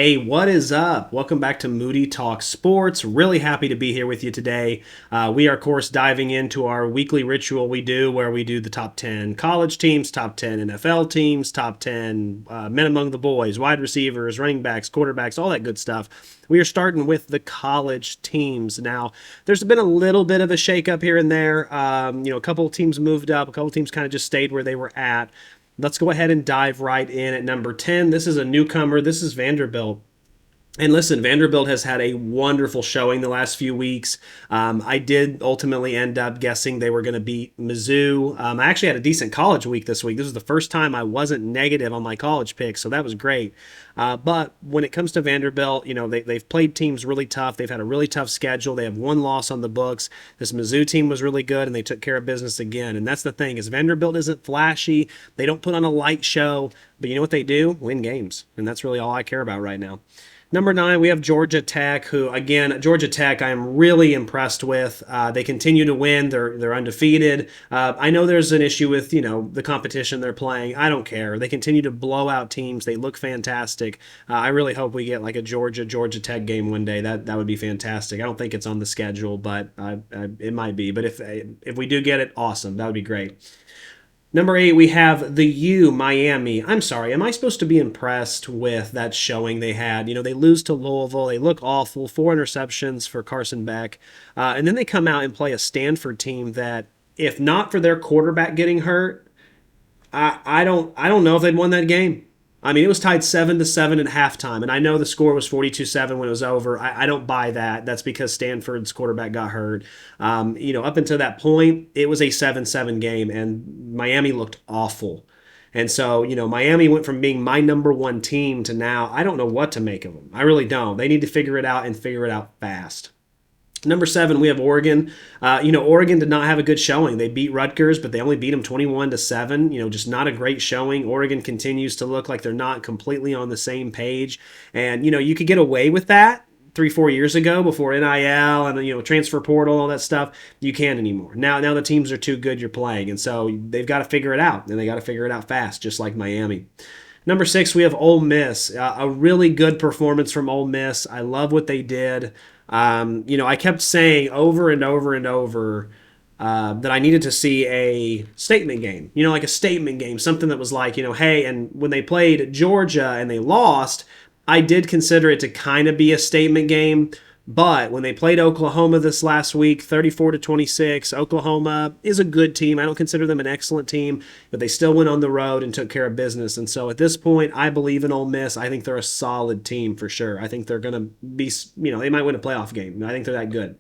Hey, what is up? Welcome back to Moody Talk Sports. Really happy to be here with you today. We are, of course, diving into our weekly ritual we do where we do the top 10 college teams, top 10 NFL teams, top 10 men among the boys, wide receivers, running backs, quarterbacks, all that good stuff. We are starting with the college teams. Now, there's been a little bit of a shakeup here and there. A couple of teams moved up, a couple of teams kind of just stayed where they were at. Let's go ahead and dive right in at number 10. This is a newcomer. This is Vanderbilt. And listen, Vanderbilt has had a wonderful showing the last few weeks. I did ultimately end up guessing they were going to beat Mizzou. I actually had a decent college week this week. This was the first time I wasn't negative on my college picks, so that was great. But when it comes to Vanderbilt, they've played teams really tough. They've had a really tough schedule. They have one loss on the books. This Mizzou team was really good, and they took care of business again. And that's the thing, is Vanderbilt isn't flashy. They don't put on a light show, but you know what they do? Win games. And that's really all I care about right now. Number 9, we have Georgia Tech, who, again, Georgia Tech I am really impressed with. They continue to win. They're undefeated. I know there's an issue with, the competition they're playing. I don't care. They continue to blow out teams. They look fantastic. I really hope we get like a Georgia Tech game one day. That would be fantastic. I don't think it's on the schedule, but it might be. But if we do get it, awesome. That would be great. Number 8, we have the Miami. I'm sorry, am I supposed to be impressed with that showing they had? They lose to Louisville. They look awful. 4 interceptions for Carson Beck. And then they come out and play a Stanford team that, if not for their quarterback getting hurt, I don't know if they'd won that game. I mean, it was tied 7-7 at halftime, and I know the score was 42-7 when it was over. I don't buy that. That's because Stanford's quarterback got hurt. Up until that point, it was a 7-7 game, and Miami looked awful. And so, Miami went from being my number one team to now, I don't know what to make of them. I really don't. They need to figure it out and figure it out fast. Number 7, we have Oregon. Oregon did not have a good showing. They beat Rutgers, but they only beat them 21-7. Just not a great showing. Oregon continues to look like they're not completely on the same page. And, you could get away with that 3-4 years ago before NIL and, transfer portal, all that stuff. You can't anymore. Now the teams are too good you're playing. And so they've got to figure it out, and they got to figure it out fast, just like Miami. Number 6, we have Ole Miss. A really good performance from Ole Miss. I love what they did. I kept saying over and over and over that I needed to see a statement game, like a statement game, something that was like, hey, and when they played Georgia and they lost, I did consider it to kind of be a statement game. But when they played Oklahoma this last week, 34-26, Oklahoma is a good team. I don't consider them an excellent team, but they still went on the road and took care of business. And so at this point, I believe in Ole Miss. I think they're a solid team for sure. I think they're going to be, they might win a playoff game. I think they're that good.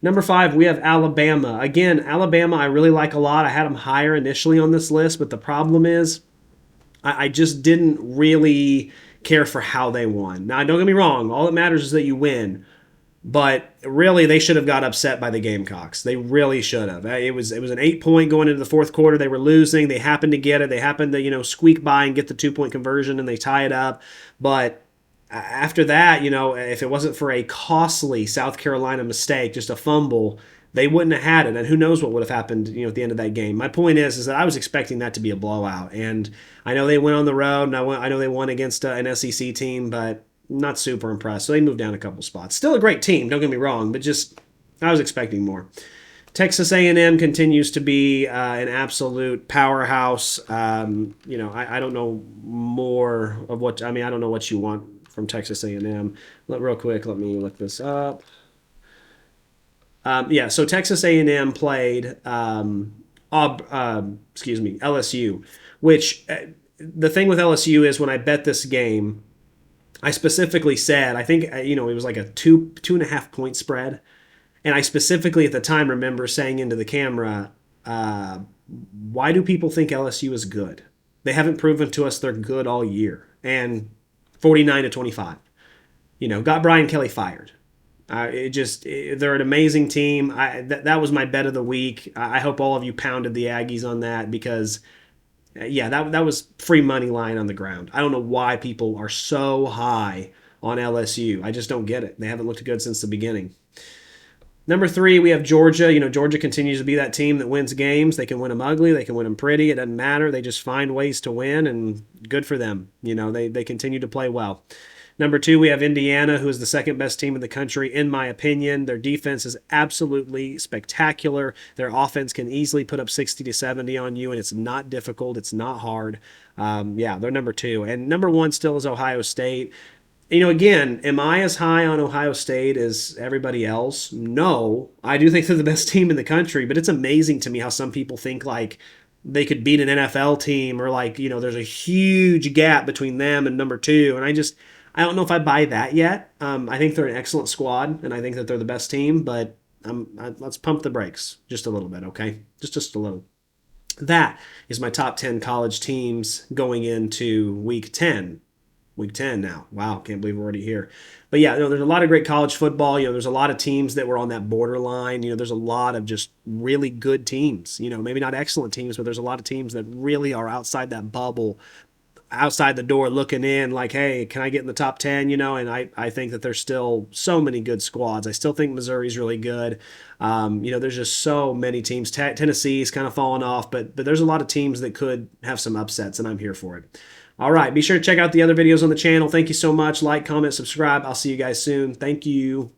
Number 5, we have Alabama. Again, Alabama, I really like a lot. I had them higher initially on this list, but the problem is I just didn't really care for how they won. Now, don't get me wrong. All that matters is that you win. But really, they should have got upset by the Gamecocks. They really should have. It was an 8-point going into the fourth quarter. They were losing. They happened to get it. They happened to, squeak by and get the 2-point conversion, and they tie it up. But after that, if it wasn't for a costly South Carolina mistake, just a fumble, they wouldn't have had it. And who knows what would have happened, at the end of that game. My point is that I was expecting that to be a blowout. And I know they went on the road, and I know they won against an SEC team, but not super impressed. So they moved down a couple spots. Still a great team, don't get me wrong, but just I was expecting more. Texas A&M continues to be an absolute powerhouse. I don't know more of what I don't know what you want from Texas A&M. Real quick, let me look this up. So Texas A&M played LSU, which the thing with LSU is when I bet this game, I specifically said, I think, it was like a 2.5 point spread. And I specifically at the time remember saying into the camera, why do people think LSU is good? They haven't proven to us they're good all year. And 49-25, got Brian Kelly fired. They're an amazing team. That was my bet of the week. I hope all of you pounded the Aggies on that because that was free money lying on the ground. I don't know why people are so high on LSU. I just don't get it. They haven't looked good since the beginning. Number 3, we have Georgia. Georgia continues to be that team that wins games. They can win them ugly. They can win them pretty. It doesn't matter. They just find ways to win, and good for them. They continue to play well. Number 2, we have Indiana, who is the second best team in the country, in my opinion. Their defense is absolutely spectacular. Their offense can easily put up 60 to 70 on you, and it's not difficult. It's not hard. Yeah, they're number 2. And number 1 still is Ohio State. Again, am I as high on Ohio State as everybody else? No. I do think they're the best team in the country, but it's amazing to me how some people think like they could beat an NFL team or like, there's a huge gap between them and number 2. And I don't know if I buy that yet. I think they're an excellent squad, and I think that they're the best team, but let's pump the brakes just a little bit, okay? Just a little. That is my top 10 college teams going into week 10. Week 10 now. Wow, can't believe we're already here. But yeah, there's a lot of great college football. There's a lot of teams that were on that borderline. There's a lot of just really good teams. Maybe not excellent teams, but there's a lot of teams that really are outside that bubble, outside the door looking in like, hey, can I get in the top 10? And I think that there's still so many good squads. I still think Missouri's really good. There's just so many teams. Tennessee's kind of fallen off, but there's a lot of teams that could have some upsets, and I'm here for it. All right, be sure to check out the other videos on the channel. Thank you so much. Like, comment, subscribe. I'll see you guys soon. Thank you.